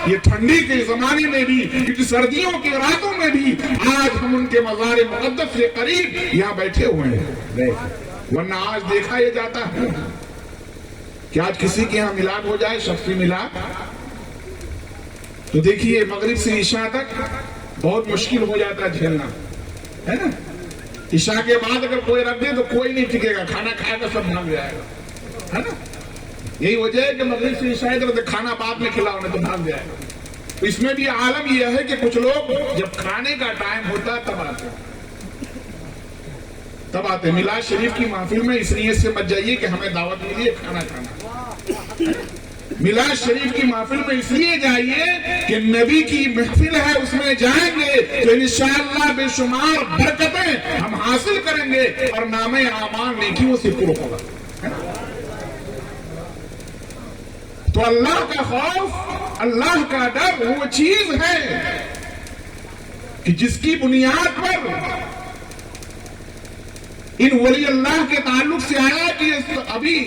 یہ ٹھنڈی کے زمانے میں بھی، کیونکہ سردیوں کی راتوں میں بھی آج ہم ان کے مزار مقدس سے قریب یہاں بیٹھے ہوئے ہیں. ورنہ آج دیکھا یہ جاتا ہے کہ آج کسی کے یہاں میلاد ہو جائے، شخصی میلاد، تو دیکھیے مغرب سے عشاء تک بہت مشکل ہو جاتا ہے جھیلنا، ہے نا. عشاء کے بعد اگر کوئی رکھ دے تو کوئی نہیں ٹکے گا، کھانا کھائے گا سب بھاگ جائے گا، ہے نا. یہی وجہ ہے کہ مغرب سے عشاء تک کھانا بعد میں کھلاؤ نہیں تو بھاگ جائے گا. اس میں بھی عالم یہ ہے کہ کچھ لوگ جب کھانے کا ٹائم ہوتا ہے تب آتے. میلاد شریف کی محفل میں اس نیت سے مت جائیے کہ ہمیں دعوت ملی ہے کھانا کھانا. میلاد شریف کی محفل میں اس لیے جائیے کہ نبی کی محفل ہے، اس میں جائیں گے تو انشاءاللہ بے شمار برکتیں ہم حاصل کریں گے اور نام اعمال نیکیوں سے پر ہوگا. تو اللہ کا خوف، اللہ کا ڈر وہ چیز ہے کہ جس کی بنیاد پر ان ولی اللہ کے تعلق سے آیا کہ ابھی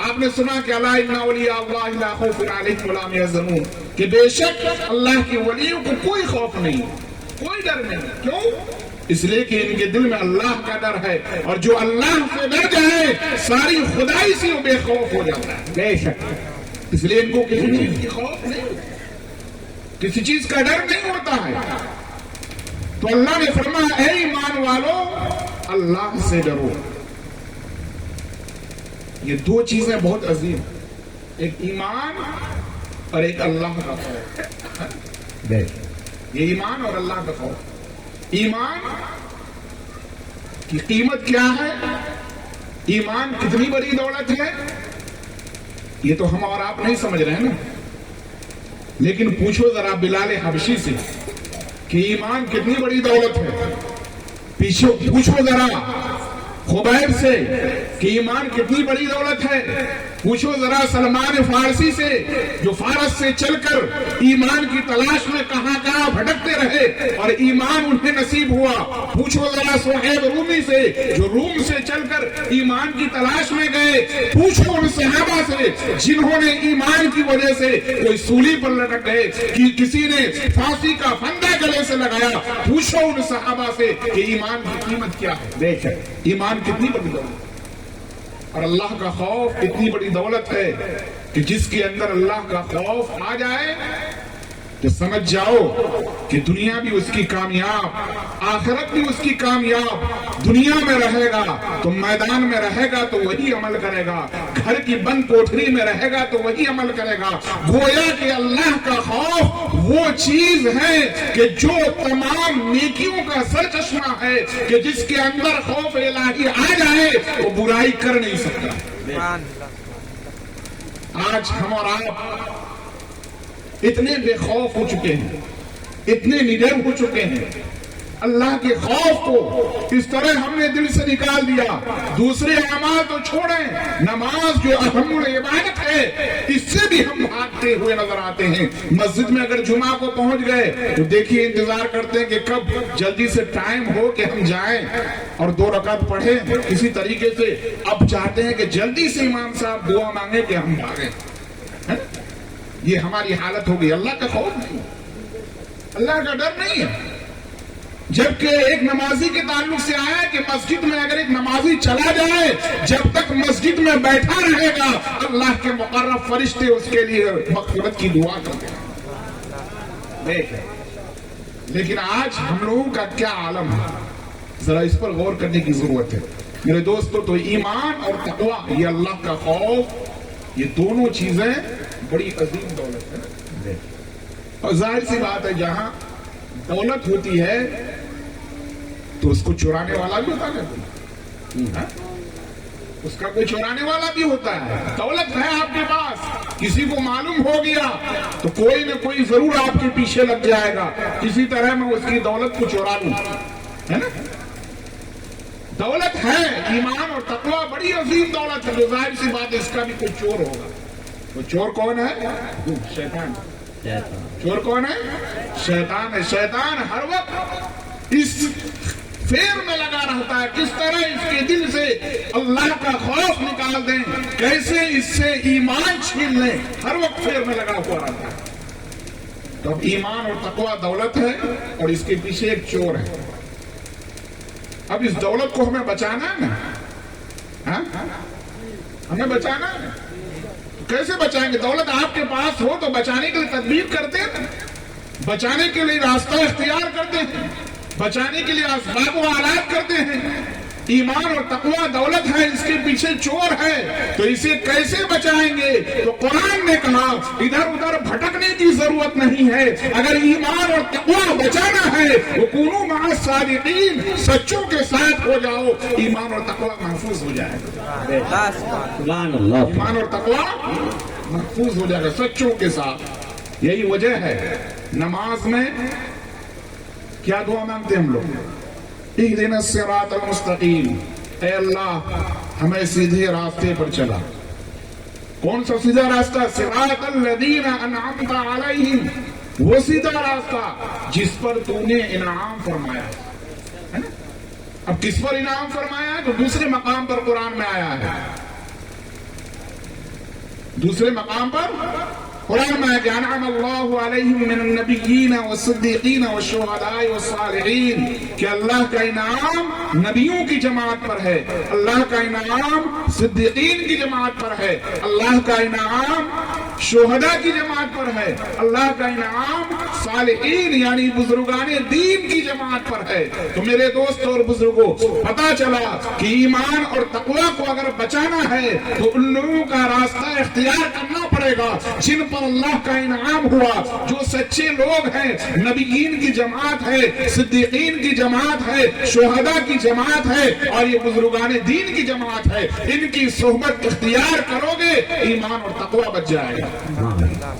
آپ نے سنا کہ الا ان اولیاء اللہ لا خوف علیہم ولا هم يحزنون، کہ بے شک اللہ کے ولیوں کو کوئی خوف نہیں، کوئی ڈر نہیں. کیوں؟ اس لیے کہ ان کے دل میں اللہ کا ڈر ہے، اور جو اللہ سے ڈر جائے ساری خدائی سے وہ بے خوف ہو جاتا ہے. بے شک اس لیے ان کو کسی چیز کی خوف نہیں، کسی چیز کا ڈر نہیں ہوتا ہے. تو اللہ نے فرمایا اے ایمان والو اللہ سے ڈرو. یہ دو چیزیں بہت عظیم، ایک ایمان اور ایک اللہ کا خوف. یہ ایمان اور اللہ کا خوف. ایمان کی قیمت کیا ہے؟ ایمان کتنی بڑی دولت ہے یہ تو ہم اور آپ نہیں سمجھ رہے ہیں نا. لیکن پوچھو ذرا بلال حبشی سے کہ ایمان کتنی بڑی دولت ہے. پوچھو ذرا خبیب سے کہ ایمان کتنی بڑی دولت ہے. پوچھو ذرا سلمان فارسی سے جو فارس سے چل کر ایمان کی تلاش میں کہاں کہاں بھٹکتے رہے اور ایمان انہیں نصیب ہوا. پوچھو ذرا صہیب رومی سے جو روم سے چل کر ایمان کی تلاش میں گئے. پوچھو ان صحابہ سے جنہوں نے ایمان کی وجہ سے کوئی سولی پر لٹک گئے کہ کسی نے پھانسی کا پھندا گلے سے لگایا. پوچھو ان صحابہ سے کہ ایمان کی قیمت کیا ہے. دیکھ ایمان کتنی بڑی دولت اور اللہ کا خوف اتنی بڑی دولت ہے کہ جس کے اندر اللہ کا خوف آ جائے تو سمجھ جاؤ کہ دنیا بھی اس کی کامیاب، آخرت بھی اس کی کامیاب. دنیا میں رہے گا تو میدان میں رہے گا تو وہی عمل کرے گا، گھر کی بند کوٹھری میں رہے گا تو وہی عمل کرے گا. گویا کہ اللہ کا خوف وہ چیز ہے کہ جو تمام نیکیوں کا سر چشمہ ہے کہ جس کے اندر خوف الہی آ جائے وہ برائی کر نہیں سکتا. آج ہم اور آپ اتنے بے خوف ہو چکے ہیں، اتنے نڈر ہو چکے ہیں. اللہ کے خوف کو اس طرح ہم نے دل سے نکال دیا. دوسرے اعمال تو چھوڑیں، نماز جو اہم العبادت ہے اس سے بھی ہم بھاگتے ہوئے نظر آتے ہیں. مسجد میں اگر جمعہ کو پہنچ گئے تو دیکھیے انتظار کرتے ہیں کہ کب جلدی سے ٹائم ہو کہ ہم جائیں اور 2 رکعت پڑھیں کسی طریقے سے. اب چاہتے ہیں کہ جلدی سے امام صاحب دعا مانگے کہ ہم بھاگیں. یہ ہماری حالت ہو گئی. اللہ کا خوف نہیں، اللہ کا ڈر نہیں ہے. جبکہ ایک نمازی کے تعلق سے آیا کہ مسجد میں اگر ایک نمازی چلا جائے جب تک مسجد میں بیٹھا رہے گا اللہ کے مقرب فرشتے اس کے لیے مغفرت کی دعا کرتے ہیں. لیکن آج ہم لوگوں کا کیا عالم ہے، ذرا اس پر غور کرنے کی ضرورت ہے میرے دوستو. تو ایمان اور تقوی، یہ اللہ کا خوف، یہ دونوں چیزیں بڑی عظیم دولت ہے. اور ظاہر سی بات ہے جہاں دولت ہوتی ہے تو اس کو چورانے والا بھی ہوتا ہے، اس کا کوئی چورانے والا بھی ہوتا ہے. دولت ہے آپ کے پاس، کسی کو معلوم ہو گیا تو کوئی نہ کوئی ضرور آپ کے پیچھے لگ جائے گا کسی طرح میں اس کی دولت کو چورا لوں، ہے نا. دولت ہے، ایمان اور تقوی بڑی عظیم دولت ہے. جو ظاہر سی بات ہے اس کا بھی کوئی چور ہوگا. وہ چور کون ہے؟ شیطان. چور کون ہے؟ شیطان ہے. شیطان ہر وقت اس فیر میں لگا رہتا ہے کس طرح اس کے دل سے اللہ کا خوف نکال دیں، کیسے اس سے ایمان چھین لیں. ہر وقت فیر میں لگا ہوا رہتا ہے. تو اب ایمان اور تقوی دولت ہے اور اس کے پیچھے ایک چور ہے. اب اس دولت کو ہمیں بچانا ہے نا, ہمیں بچانا ہے. کیسے بچائیں گے؟ دولت آپ کے پاس ہو تو بچانے کے لیے تدبیر کرتے ہیں, بچانے کے لیے راستہ اختیار کرتے ہیں, بچانے کے لیے اسباب و آلات کرتے ہیں. ایمان اور تقوی دولت ہے, اس کے پیچھے چور ہے, تو اسے کیسے بچائیں گے؟ تو قرآن نے کہا ادھر ادھر بھٹکنے کی ضرورت نہیں ہے. اگر ایمان اور تقوی بچانا ہے وَكُونُوا مَعَ الصَّادِقِينَ, سچوں کے ساتھ ہو جاؤ, ایمان اور تقوی محفوظ ہو جائے گا. ایمان اور تقوی محفوظ ہو جائے گا سچوں کے ساتھ. یہی وجہ ہے نماز میں کیا دعا مانگتے ہم لوگ؟ اہدنا الصراط المستقیم, اے اللہ ہمیں سیدھے راستے پر چلا. کون سا سیدھا راستہ؟ صراط الذین انعمت علیہم, وہ سیدھا راستہ جس پر تو نے انعام فرمایا. اب کس پر انعام فرمایا ہے؟ تو دوسرے مقام پر قرآن میں آیا ہے. دوسرے مقام پر قرآن میں کہ انعم اللہ علیہم من النبیین والصدیقین والشہداء والصالحین, کہ اللہ کا انعام نبیوں کی جماعت پر ہے, اللہ کا انعام صدیقین کی جماعت پر ہے, اللہ کا انعام شہداء کی جماعت پر ہے, اللہ کا انعام صالحین یعنی بزرگان دین کی جماعت پر ہے. تو میرے دوست اور بزرگوں, پتا چلا کہ ایمان اور تقوی کو اگر بچانا ہے تو ان لوگوں کا راستہ اختیار کرنا پڑے گا جن پر اللہ کا انعام ہوا, جو سچے لوگ ہیں. نبیین کی جماعت ہے, صدیقین کی جماعت ہے, شہداء کی جماعت ہے, اور یہ بزرگان دین کی جماعت ہے. ان کی صحبت اختیار کرو گے ایمان اور تقوی بچ جائے گا.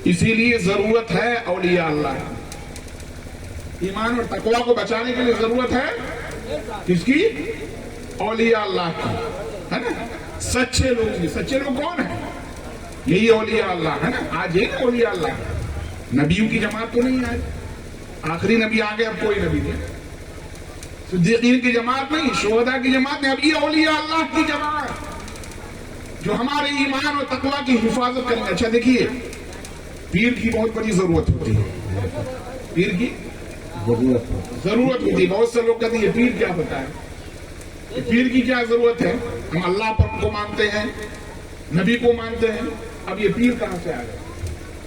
اسی لیے ضرورت ہے اولیاء اللہ. ایمان اور تقوی کو بچانے کے لیے ضرورت ہے کس کی؟ اولیاء اللہ کی, ہے نا. سچے لوگ. سچے لوگ کون ہیں؟ یہی اولیاء اللہ ہے نا. آج ایک اولیاء اللہ ہے, نبیوں کی جماعت تو نہیں آئی, آخری نبی آگے اب کوئی نبی نہیں, صدیقین کی جماعت نہیں, شہداء کی جماعت نہیں, اب یہ اولیاء اللہ کی جماعت جو ہمارے ایمان اور تقوی کی حفاظت کریں. اچھا دیکھیے, پیر کی بہت بڑی ضرورت ہوتی ہے. پیر کی ضرورت ہوتی ہے. بہت سے لوگ کہتے ہیں یہ پیر کیا ہوتا ہے؟ پیر کی کیا ضرورت ہے؟ ہم اللہ پر کو مانتے ہیں, نبی کو مانتے ہیں, اب یہ پیر کہاں سے آ گئے؟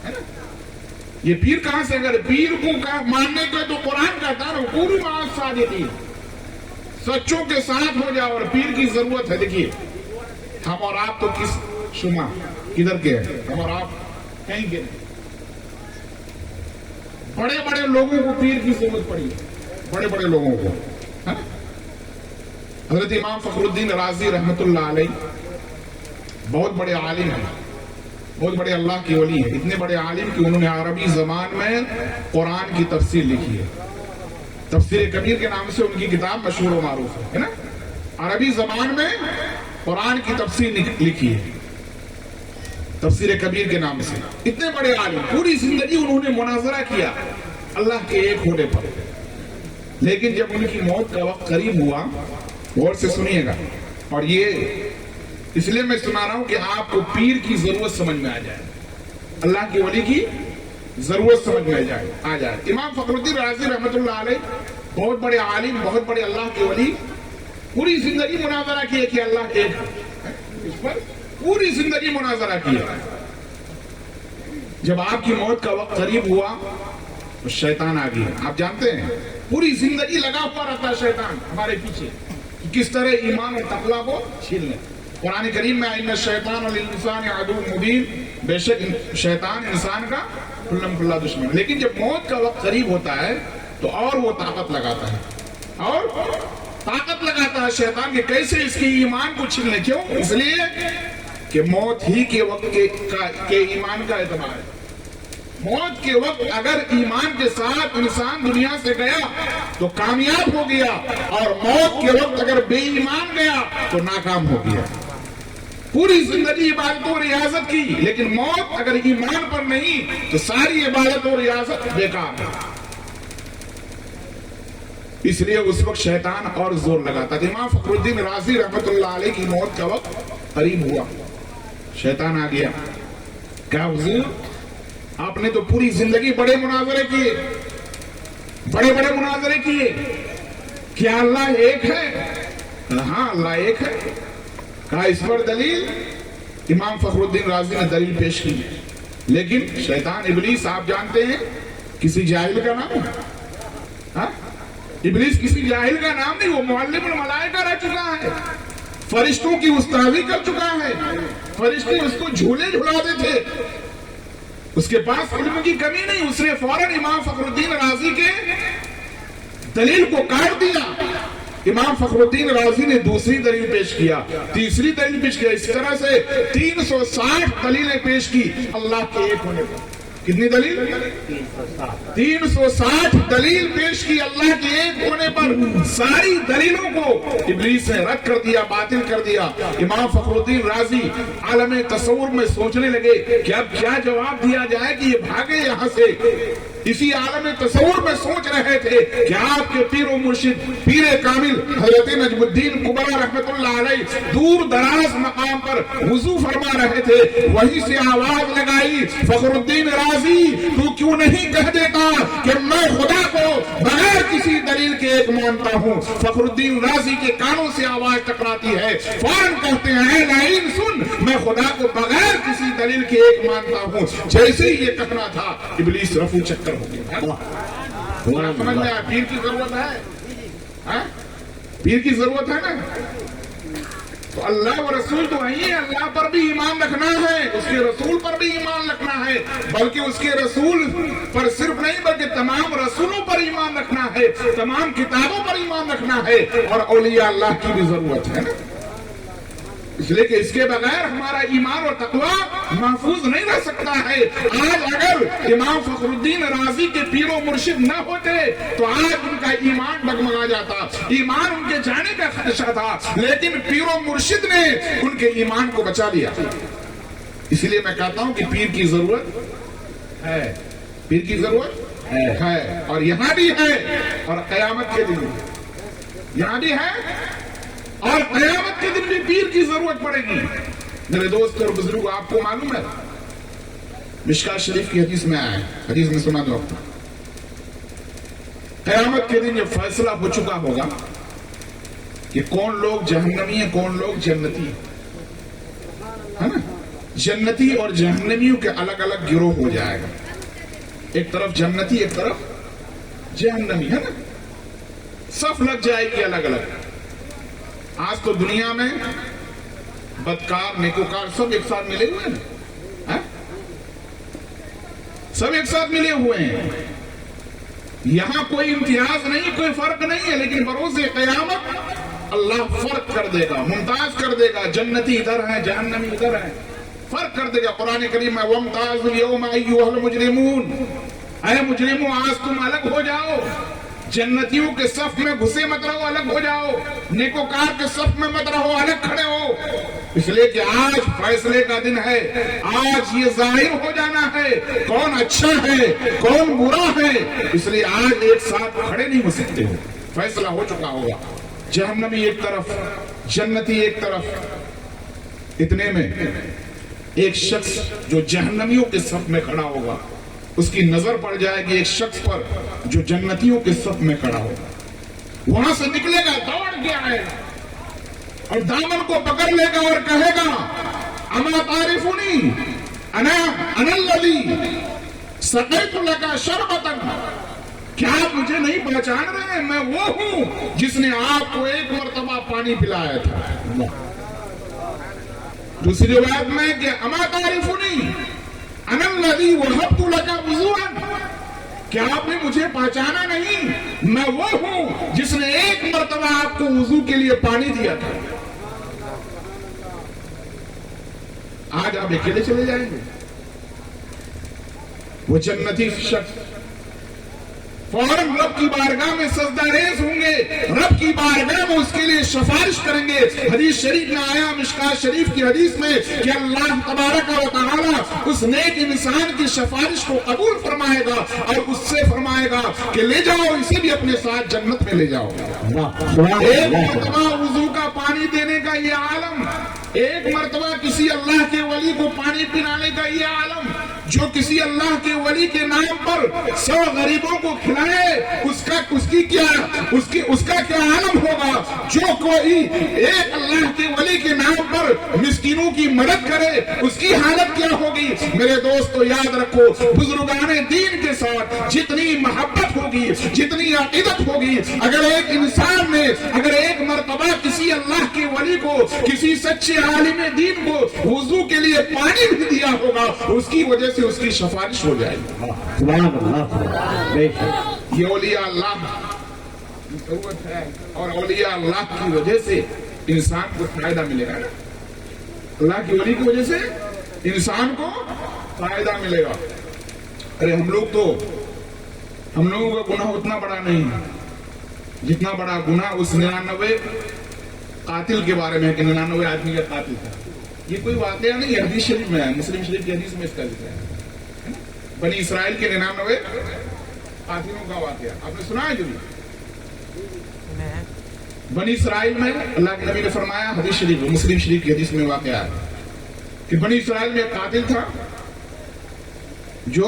ہے نا, یہ پیر کہاں سے؟ اگر پیر کو ماننے کا تو قرآن کہتا ہے وَكُونُوا مَعَ الصَّادِقِينَ, سچوں کے ساتھ ہو جاؤ. اور پیر کی ضرورت ہے. دیکھیے ہم اور آپ تو کس شما کدھر کے ہیں؟ ہم اور آپ کہیں کے نہیں. بڑے بڑے لوگوں کو پیر کی ضرورت پڑی, بڑے بڑے لوگوں کو. حضرت امام فخر الدین رازی رحمت اللہ علیہ بہت بڑے عالم ہیں, بہت بڑے اللہ کے ولی ہیں. اتنے بڑے عالم کہ انہوں نے عربی زبان میں قرآن کی تفسیر لکھی ہے. تفسیر کبیر کے نام سے ان کی کتاب مشہور و معروف ہے نا. عربی زبان میں قرآن کی تفسیر لکھی ہے, تفسیر کبیر کے نام سے. اتنے بڑے عالم, پوری زندگی انہوں نے مناظرہ کیا اللہ کے ایک ہونے پر. لیکن جب ان کی موت کا وقت قریب ہوا, غور سے سنیے گا, اور یہ اس لیے میں سنا رہا ہوں کہ آپ کو پیر کی ضرورت سمجھ میں آ جائے, اللہ کے ولی کی ضرورت سمجھ میں آ جائے. امام فخر الدین رازی رحمت اللہ علیہ بہت بڑے عالم, بہت بڑے اللہ کے ولی, پوری زندگی مناظرہ کیا کہ اللہ کے اس پر پوری زندگی مناظرہ کیا. جب آپ کی موت کا وقت قریب ہوا تو شیطان آ گیا. آپ جانتے ہیں پوری زندگی لگا ہوا رہتا ہے شیطان ہمارے پیچھے کہ کس طرح ایمان اور تقوی کو چھین لیں. قرآن کریم میں ان الشیطان للانسان عدو مبین, بے شک شیطان انسان کا کھلم کھلا دشمن. لیکن جب موت کا وقت قریب ہوتا ہے تو اور وہ طاقت لگاتا ہے, اور طاقت لگاتا ہے شیطان کہ کیسے اس کی ایمان کو چھین لیں. کیوں؟ اس لیے کہ موت ہی کے وقت کے ایمان کا اعتبار ہے. موت کے وقت اگر ایمان کے ساتھ انسان دنیا سے گیا تو کامیاب ہو گیا, اور موت کے وقت اگر بے ایمان گیا تو ناکام ہو گیا. پوری زندگی عبادت و ریاضت کی, لیکن موت اگر ایمان پر نہیں تو ساری عبادت و ریاضت بیکار ہے. اس لیے اس وقت شیطان اور زور لگاتا تھا. امام فخر الدین رازی رحمت اللہ علیہ کی موت کا وقت قریب ہوا, شیطان آ گیا, کہا حضور آپ نے تو پوری زندگی بڑے مناظرے کیے، بڑے بڑے مناظرے کیے، کیا اللہ ایک ہے؟ ہاں اللہ ایک ہے۔ کہا اس پر دلیل؟ امام فخر الدین رازی نے دلیل پیش کی، لیکن شیطان ابلیس آپ جانتے ہیں کسی جاہل کا نام ہے؟ ہاں ابلیس کسی جاہل کا نام نہیں، وہ معلم الملائکہ رہ چکا ہے، فرشتوں کی استاذی کر چکا ہے، فرشتے اس کو جھولے جھلاتے تھے، اس کے پاس علم کی کمی نہیں، اس نے فوراً امام فخر الدین رازی کے دلیل کو کاٹ دیا۔ امام فخر الدین رازی نے دوسری دلیل پیش کیا، تیسری دلیل پیش کیا، اس طرح سے 360 دلیلیں پیش کی اللہ کے ایک ہونے پر۔ کتنی دلیل؟ 360 دلیل پیش کی اللہ کے ایک ہونے پر۔ ساری دلیلوں کو ابلیس نے رد کر دیا، باطل کر دیا۔ امام فخر الدین رازی عالم تصور میں سوچنے لگے کہ اب کیا جواب دیا جائے کہ یہ بھاگے یہاں سے۔ اسی عالم تصور میں سوچ رہے تھے کہ آپ کے پیر و مرشد پیر کامل حضرت نجم الدین کبرا رحمت اللہ علیہ دور دراز مقام پر وضو فرما رہے تھے، وہیں سے آواز لگائی، فخر الدین رازی تو کیوں نہیں کہہ دیتا کہ میں خدا کو بغیر کسی دلیل کے ایک مانتا ہوں؟ فخر الدین رازی کے کانوں سے آواز ٹکراتی ہے، فوراً کہتے ہیں لائن سن، میں خدا کو بغیر کسی دلیل کے ایک مانتا ہوں۔ جیسے ہی یہ کہنا تھا ابلیس رفو چکر ہو گیا۔ سمجھ میں آیا پیر کی ضرورت ہے؟ پیر کی ضرورت ہے نا؟ تو اللہ و رسول تو ہے، اللہ پر بھی ایمان رکھنا ہے، اس کے رسول پر بھی ایمان رکھنا ہے، بلکہ اس کے رسول پر صرف نہیں بلکہ تمام رسولوں پر ایمان رکھنا ہے، تمام کتابوں پر ایمان رکھنا ہے، اور اولیاء اللہ کی بھی ضرورت ہے نا، اس لیے کہ اس کے بغیر ہمارا ایمان اور تقوی محفوظ نہیں رہ سکتا ہے۔ آج اگر امام فخر الدین رازی کے پیر و مرشد نہ ہوتے تو آج ان کا ایمان ڈگمگا جاتا، ایمان ان کے جانے کا خدشہ تھا، لیکن پیر و مرشد نے ان کے ایمان کو بچا لیا۔ اس لیے میں کہتا ہوں کہ پیر کی ضرورت ہے، پیر کی ضرورت ہے، اور یہاں بھی ہے، اور قیامت کے دن یہاں بھی ہے، اور قیامت کے دن بھی پیر کی ضرورت پڑے گی۔ میرے دوست اور بزرگ، آپ کو معلوم ہے مشکات شریف کی حدیث میں آیا ہے، حدیث میں سنا دو آپ کو، قیامت کے دن جب فیصلہ ہو چکا ہوگا کہ کون لوگ جہنمی ہیں کون لوگ جنتی ہے نا، جنتی اور جہنمیوں کے الگ الگ گروہ ہو جائے گا، ایک طرف جنتی ایک طرف جہنمی ہے نا، صف لگ جائے گی الگ الگ۔ آج تو دنیا میں بدکار نیکوکار سب ایک ساتھ ملے ہوئے ہیں، سب ایک ساتھ ملے ہوئے ہیں، یہاں کوئی امتیاز نہیں، کوئی فرق نہیں ہے، لیکن بروز قیامت اللہ فرق کر دے گا، ممتاز کر دے گا، جنتی ادھر ہیں جہنمی ادھر ہیں، فرق کر دے گا۔ قرآن کریم میں وَامْتَازُوا الْيَوْمَ أَيُّهَا الْمُجْرِمُونَ، اے مجرموں آج تم الگ ہو جاؤ، جنتیوں کے صف میں گھسے مت رہو، الگ ہو جاؤ، نیکوکار کے صف میں مت رہو، الگ کھڑے ہو، اس لیے کہ آج فیصلے کا دن ہے، آج یہ ظاہر ہو جانا ہے کون اچھا ہے کون برا ہے، اس لیے آج ایک ساتھ کھڑے نہیں ہو سکتے ہو، فیصلہ ہو چکا ہوگا، جہنمی ایک طرف جنتی ایک طرف۔ اتنے میں ایک شخص جو جہنمیوں کے صف میں کھڑا ہوگا، اس کی نظر پڑ جائے گی ایک شخص پر جو جنتیوں کے صف میں کھڑا ہوگا، وہاں سے نکلے گا، دوڑ کے آئے گا اور دامن کو پکڑ لے گا اور کہے گا اما تعرفونی انا الذی سقیت لک شربۃ، کیا آپ مجھے نہیں پہچان رہے؟ میں وہ ہوں جس نے آپ کو ایک مرتبہ پانی پلایا تھا۔ دوسری روایت میں کہ اما تعرفونی انا الذی وهبت لک وضوءا، کیا آپ نے مجھے پہچانا نہیں؟ میں وہ ہوں جس نے ایک مرتبہ آپ کو وضو کے لیے پانی دیا تھا۔ آج آپ اکیلے چلے جائیں گے، وہ جنتی شخص فوراً رب کی بارگاہ میں سجدہ ریز ہوں گے، رب کی بارگاہ میں اس کے لیے سفارش کریں گے۔ حدیث شریف میں آیا، مشکات شریف کی حدیث میں، کہ اللہ تبارک و تعالی اس نیک انسان کی سفارش کو قبول فرمائے گا اور اس سے فرمائے گا کہ لے جاؤ اسے بھی اپنے ساتھ جنت میں لے جاؤ۔ ایک مرتبہ وضو کا پانی دینے کا یہ عالم، ایک مرتبہ کسی اللہ کے ولی کو پانی پلانے کا یہ عالم، جو کسی اللہ کے ولی کے نام پر 100 غریبوں کو کھلائے اس کا کیا عالم ہوگا؟ جو کوئی ایک اللہ کے ولی کے نام پر مسکینوں کی مدد کرے اس کی حالت کیا ہوگی؟ میرے دوستو یاد رکھو، بزرگان دین کے ساتھ جتنی محبت ہوگی، جتنی عقیدت ہوگی، اگر ایک انسان نے اگر ایک مرتبہ کسی اللہ کے ولی کو، کسی سچے عالم دین کو وضو کے لیے پانی بھی دیا ہوگا، اس کی وجہ سے اس کی سفارش ہو جائے گی۔ سبحان اللہ، بے شک۔ یہ اولیاء اللہ ہے، اور اولیاء اللہ کی وجہ سے انسان کو فائدہ ملے گا۔ اللہ کی ولی کی وجہ سے انسان کو فائدہ ملے گا۔ ارے ہم لوگوں کا گناہ اتنا بڑا نہیں ہے جتنا بڑا گناہ اس 99 قاتل کے بارے میں ہے کہ 99 آدمی کا قاتل تھا۔ یہ کوئی واقعہ نہیں ہے، حدیث شریف میں ہے، مسلم شریف کی حدیث میں اس کا ذکر ہے۔ بنی اسرائیل کے 99 قاتلوں کا واقعہ آپ نے سنا ہے؟ جو بنی اسرائیل میں اللہ کے نبی نے فرمایا، حدیث شریف مسلم شریف کی حدیث میں واقعہ ہے کہ بنی اسرائیل میں ایک قاتل تھا جو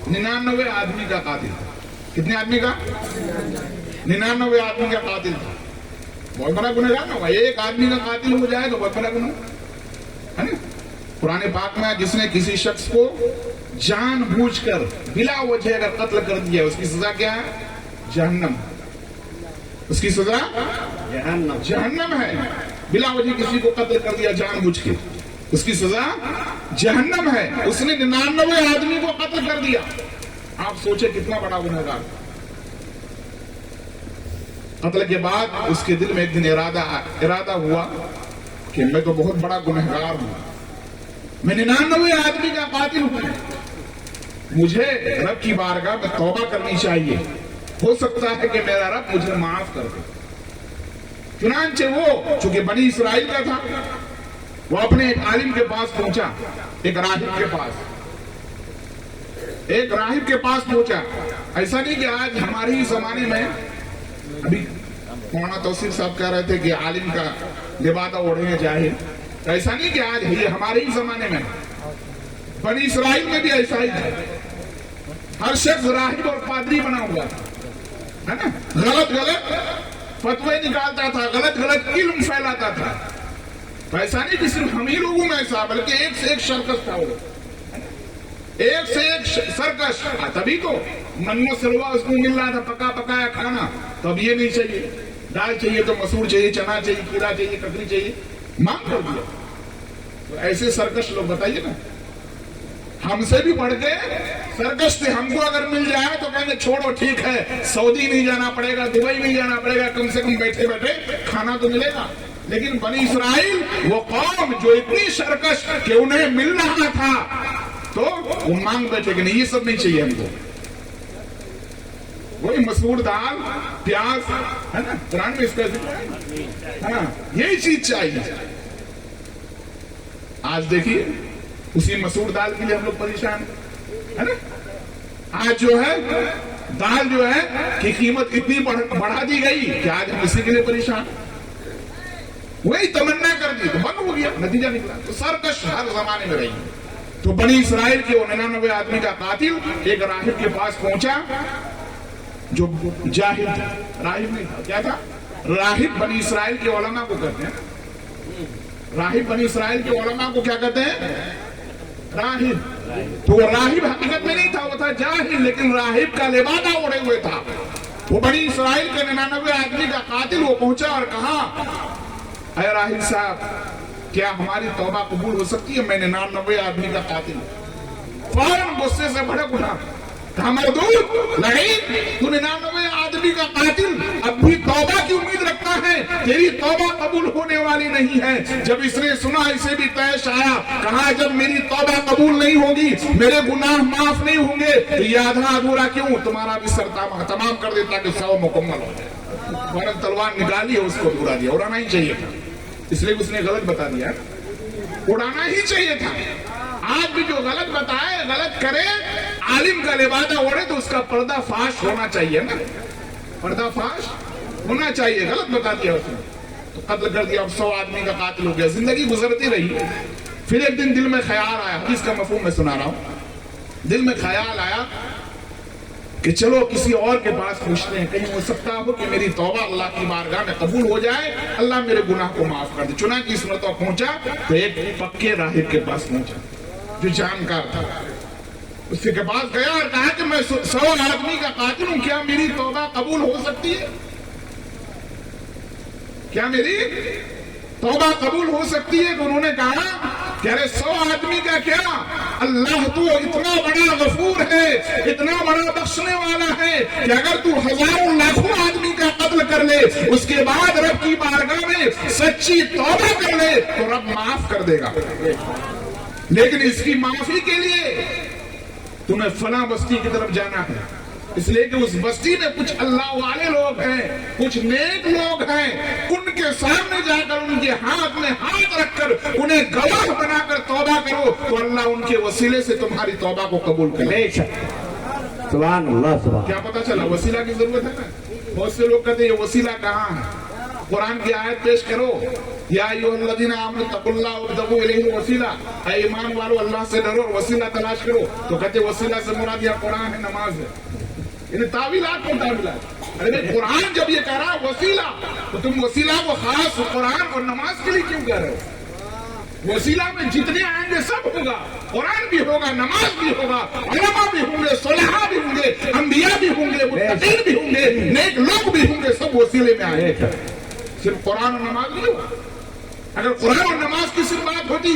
99 آدمی کا قاتل تھا۔ کتنے آدمی کا؟ 99 آدمی کا قاتل تھا۔ بہت بڑا گنہگار نہ ہوا، ایک آدمی کا قاتل ہو جائے تو بہت بڑا گناہ ہے نا۔ قرآن پاک میں جس نے کسی شخص کو جان بوجھ کر بلا وجہ اگر قتل کر دیا اس کی سزا کیا ہے؟ جہنم۔ اس کی سزا جہنم ہے۔ بلا وجہ کسی کو قتل کر دیا جان بوجھ کے، اس کی سزا جہنم ہے۔ اس نے 99 آدمی کو قتل کر دیا۔ آپ سوچے کتنا بڑا گنہگار۔ قتل کے بعد اس کے دل میں ایک دن ارادہ ہوا کہ میں تو بہت بڑا گنہگار ہوں، میں 99 آدمی کا قاتل ہوں، مجھے رب کی بارگاہ میں توبہ کرنی چاہیے، ہو سکتا ہے کہ میرا رب مجھے معاف کر دے۔ چنانچہ وہ چونکہ بنی اسرائیل کا تھا، وہ اپنے ایک عالم کے پاس پہنچا، ایک راہب کے پاس پہنچا۔ ایسا نہیں کہ آج ہمارے ہی زمانے میں، ابھی مولانا توصیف صاحب کہہ رہے تھے کہ عالم کا لبادہ اوڑھے جاہل، ایسا نہیں کہ آج یہ ہمارے ہی زمانے میں، بنی اسرائیل میں بھی ایسا ہی تھا۔ ہر شخص راہب اور پادری بنا ہوا تھا، ہے نا، غلط فتوے نکالتا تھا، غلط علم پھیلاتا تھا۔ ایسا نہیں کہ صرف ہم ہی لوگوں میں ایسا، بلکہ ایک سے ایک سرکش تھا، وہ ایک سے ایک سرکش۔ تبھی تو منو سلوا اس کو مل رہا تھا، پکا پکایا کھانا۔ تو اب یہ نہیں چاہیے، دال چاہیے تو مسور چاہیے، چنا چاہیے، کھیرا چاہیے، ککڑی چاہیے، مانگ کر دیا۔ تو ایسے سرکش لوگ بتائیے نا، ہم سے بھی بڑھ کے سرکش تھے۔ ہم کو اگر مل جائے تو کہیں گے چھوڑو ٹھیک ہے، سعودی نہیں جانا پڑے گا، دبئی نہیں جانا پڑے گا، کم سے کم بیٹھے بیٹھے کھانا تو ملے گا۔ لیکن بنی اسرائیل وہ قوم جو اتنی سرکش کہ انہیں مل رہا تھا تو وہ مانگ بیٹھے کہ نہیں، یہ سب نہیں چاہیے ہم کو، وہی مسور دال پیاز ہے نا، قرآن میں اس کا ذکر ہے، ہاں یہی چیز چاہیے۔ آج دیکھیے اسی مسور دال کے لیے ہم لوگ پریشان ہے نا۔ آج جو ہے دال جو ہے کی قیمت اتنی بڑھا دی گئی کہ آج ہم اسی کے لیے پریشان، وہی تمنا کر دی تو بند ہو گیا، نتیجہ نکلا۔ تو سرکش ہر زمانے میں رہی۔ تو بنی اسرائیل کے 99 آدمی کا قاتل ایک راہب کے پاس پہنچا جو جاہل تھا، راہب نہیں تھا، کیا تھا؟ راہب بنی اسرائیل کے علماء کو کہتے ہیں، راہب بنی اسرائیل کے علماء کو کیا کہتے ہیں؟ راہب۔ تو وہ راہب حقیقت میں نہیں تھا، وہ تھا جاہل، لیکن راہب کا لبادہ اوڑھے ہوئے تھا۔ وہ بنی اسرائیل کے 99 آدمی کا قاتل، وہ پہنچا اور کہا، اے راہب صاحب کیا ہماری توبہ قبول ہو سکتی ہے؟ میں 99 آدمی کا قاتل۔ فوراً غصے سے بھڑک اٹھا، کہا مردود لعین، تو 99 آدمی کا قاتل اب بھی توبہ کی امید رکھتا ہے؟ تیری توبہ قبول ہونے والی نہیں ہے۔ جب اس نے سنا اسے بھی طیش آیا، کہا جب میری توبہ قبول نہیں ہوگی، میرے گناہ معاف نہیں ہوں گے تو یہ آدھا ادھورا کیوں؟ تمہارا بھی سر تمام کر دیتا کہ 100 مکمل ہو جائے۔ فوراً تلوار نکالی اور اس کو اڑا دیا۔ اڑانا ہی چاہیے تھا، اس لیے اس نے غلط بتا دیا، اڑانا ہی چاہیے تھا۔ آج بھی جو غلط بتائے، غلط کرے، عالم کا لبادہ اوڑھے تو اس کا پردہ فاش ہونا چاہیے نا، پردہ فاش ہونا چاہیے۔ غلط بتا دیا اس نے تو قتل کر دیا، اب 100 آدمی کا قاتل ہو گیا۔ زندگی گزرتی رہی، پھر ایک دن دل میں خیال آیا، حدیث کا مفہوم میں سنا رہا ہوں، دل میں خیال آیا کہ چلو کسی اور کے پاس پوچھتے ہیں، کہیں ہو سکتا ہو کہ میری توبہ اللہ کی بارگاہ میں قبول ہو جائے، اللہ میرے گناہ کو معاف کر دے۔ چنانچہ اس مرتبہ پہنچا تو ایک پکے راہب کے پاس پہنچا جو جانکار تھا، اس کے پاس گیا اور کہا کہ میں 100 آدمی کا قاتل ہوں، کیا میری توبہ قبول ہو سکتی ہے؟ کیا میری توبہ قبول ہو سکتی ہے؟ تو انہوں نے کہا کہ ارے 100 آدمی کا کیا، اللہ تو اتنا بڑا غفور ہے، اتنا بڑا بخشنے والا ہے کہ اگر تو ہزاروں لاکھوں آدمی کا قتل کر لے، اس کے بعد رب کی بارگاہ میں سچی توبہ کر لے تو رب معاف کر دے گا، لیکن اس کی معافی کے لیے تمہیں فلاں بستی کی طرف جانا ہے، اس لیے کہ اس بستی میں کچھ اللہ والے لوگ ہیں، کچھ نیک لوگ ہیں، ان کے سامنے جا کر ان کے ہاتھ میں ہاتھ رکھ کر انہیں گواہ بنا کر توبہ کرو تو اللہ ان کے وسیلے سے تمہاری توبہ کو قبول کرے۔ سبحان اللہ سبحان۔ کیا پتا چلا وسیلہ کی ضرورت ہے نا؟ بہت سے لوگ کہتے ہیں یہ وسیلہ کہاں ہے؟ قرآن کی آیت پیش کرو، یا ایھا الذین آمنوا اتقوا اللہ وابتغوا الیہ الوسیلہ، اے ایمان والو اللہ سے ڈرو اور وسیلہ تلاش کرو، تو کہتے ہیں وسیلہ سے مراد یا قرآن ہے، نماز ہے، انہیں تعویلات کو تعویلات۔ ارے قرآن جب یہ کہہ رہا ہے وسیلہ، تو تم وسیلہ کو خاص قرآن اور نماز کے لیے کیوں کہہ رہے ہو؟ وسیلہ میں جتنے آئیں گے سب ہوگا، قرآن بھی ہوگا، نماز بھی ہوگا، علماء بھی ہوں گے، صلحاء بھی ہوں گے، انبیاء بھی ہوں گے، متقین بھی ہوں گے، نیک لوگ بھی ہوں گے، سب وسیلے میں آئیں گے، صرف قرآن اور نماز نہیں ہوگا۔ اگر قرآن اور نماز کی صرف بات ہوتی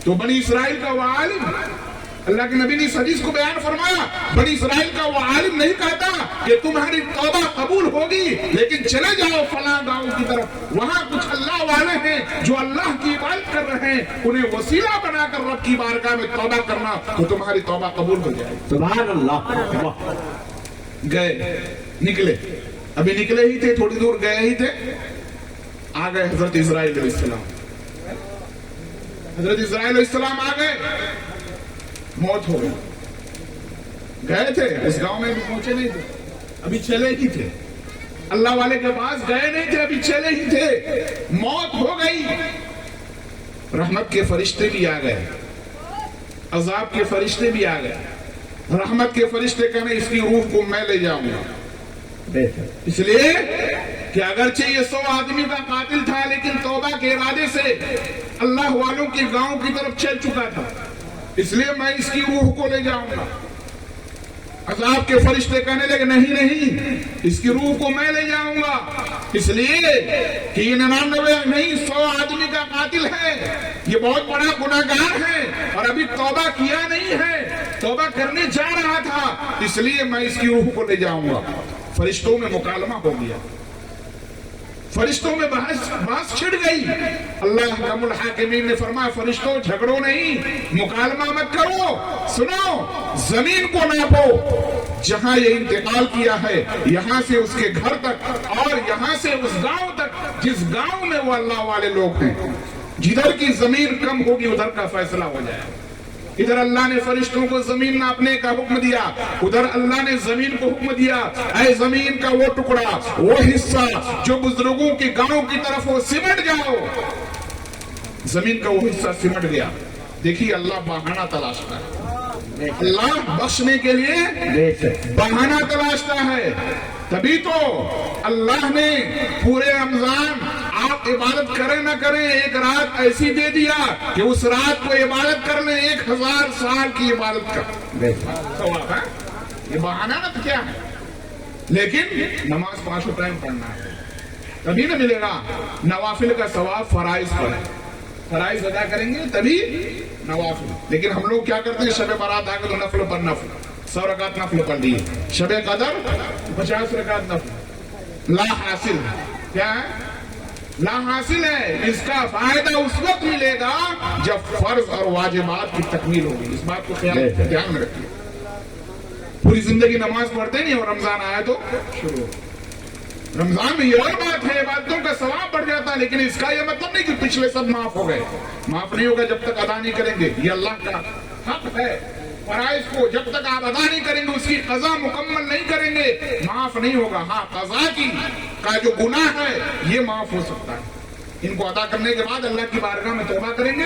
تو بنی اسرائیل کا وہ عالم، اللہ کے نبی نے اس حدیث کو بیان فرمایا، بنی اسرائیل کا وہ عالم نہیں کہتا کہ تمہاری توبہ قبول ہوگی لیکن چلے جاؤ فلاں گاؤں کی طرف، وہاں کچھ اللہ والے ہیں جو اللہ کی عبادت کر رہے ہیں، انہیں وسیلہ بنا کر رب کی بارگاہ میں توبہ کرنا تو تمہاری توبہ قبول ہو جائے۔ سبحان اللہ۔ گئے، نکلے، ابھی نکلے ہی تھے، تھوڑی دور گئے ہی تھے، آ گئے حضرت اسرائیل علیہ السلام۔ حضرت اسرائیل علیہ السلام آ گئے، موت ہو گئی۔ گئے تھے اس گاؤں میں بھی پہنچے نہیں تھے، ابھی چلے ہی تھے، اللہ والے کے پاس گئے نہیں تھے، ابھی چلے ہی تھے، موت ہو گئی۔ رحمت کے فرشتے بھی آ گئے، عذاب کے فرشتے بھی آ گئے۔ رحمت کے فرشتے کہنے اس کی روح کو میں لے جاؤں گا، اس لیے کہ اگرچہ یہ 100 آدمی کا قاتل تھا لیکن توبہ کے ارادے سے اللہ والوں کے گاؤں کی طرف چل چکا تھا، اس لیے میں اس کی روح کو لے جاؤں گا۔ عذاب کے فرشتے کہنے لگے نہیں نہیں، اس کی روح کو میں لے جاؤں گا، اس لیے کہ یہ 99 نہیں 100 آدمی کا قاتل ہے، یہ بہت بڑا گناہگار ہے اور ابھی توبہ کیا نہیں ہے، توبہ کرنے جا رہا تھا، اس لیے میں اس کی روح کو لے جاؤں گا۔ فرشتوں میں مکالمہ ہو گیا، فرشتوں میں بحث چھڑ گئی۔ اللہ حکم الحاکمین نے فرمایا فرشتوں جھگڑو نہیں، مکالمہ مت کرو، سنو، زمین کو ناپو، جہاں یہ انتقال کیا ہے یہاں سے اس کے گھر تک اور یہاں سے اس گاؤں تک جس گاؤں میں وہ اللہ والے لوگ ہیں، جدھر کی زمین کم ہوگی ادھر کا فیصلہ ہو جائے۔ ادھر اللہ نے فرشتوں کو زمین ناپنے کا حکم دیا، ادھر اللہ نے زمین کو حکم دیا اے زمین کا وہ ٹکڑا، وہ حصہ جو بزرگوں کے گاؤں کی طرف ہو سمٹ جاؤ۔ زمین کا وہ حصہ سمٹ گیا۔ دیکھیے اللہ بہانہ تلاشتا ہے، اللہ بخشنے کے لیے بہانہ تلاشتا ہے، تبھی تو اللہ نے پورے رمضان آپ عبادت کریں نہ کریں ایک رات ایسی دے دیا کہ اس رات کو عبادت کر لیں 1000 سال کی عبادت کا ثواب ہے۔ یہ بہانہ نہ کیا ہے، لیکن نماز 5 ٹائم پڑھنا ہے تبھی نہ ملے گا نوافل کا ثواب۔ فرائض پڑھیں، فرائض ادا کریں گے تبھی نوافل، لیکن ہم لوگ کیا کرتے ہیں شب برات آ کے تو نفل پر نفل، 100 رکعت نفل پڑھ لیے، شب قدر 50 رکعت نفل، لا حاصل کیا ہے؟ لا حاصل ہے۔ اس کا فائدہ اس وقت ملے گا جب فرض اور واجبات کی تکمیل ہوگی، اس بات کو دھیان میں رکھیے۔ پوری زندگی نماز پڑھتے نہیں اور رمضان آیا تو شروع، رمضان میں یہ اور بات ہے عبادتوں کا ثواب بڑھ جاتا ہے، لیکن اس کا یہ مطلب نہیں کہ پچھلے سب معاف ہو گئے، معاف نہیں ہوگا جب تک ادا نہیں کریں گے، یہ اللہ کا حق ہے۔ فرائض کو جب تک آپ ادا نہیں کریں گے، اس کی قضا مکمل نہیں کریں گے، معاف نہیں ہوگا۔ ہاں قضا کا جو گناہ ہے یہ معاف ہو سکتا ہے، ان کو ادا کرنے کے بعد اللہ کی بارگاہ میں توبہ کریں گے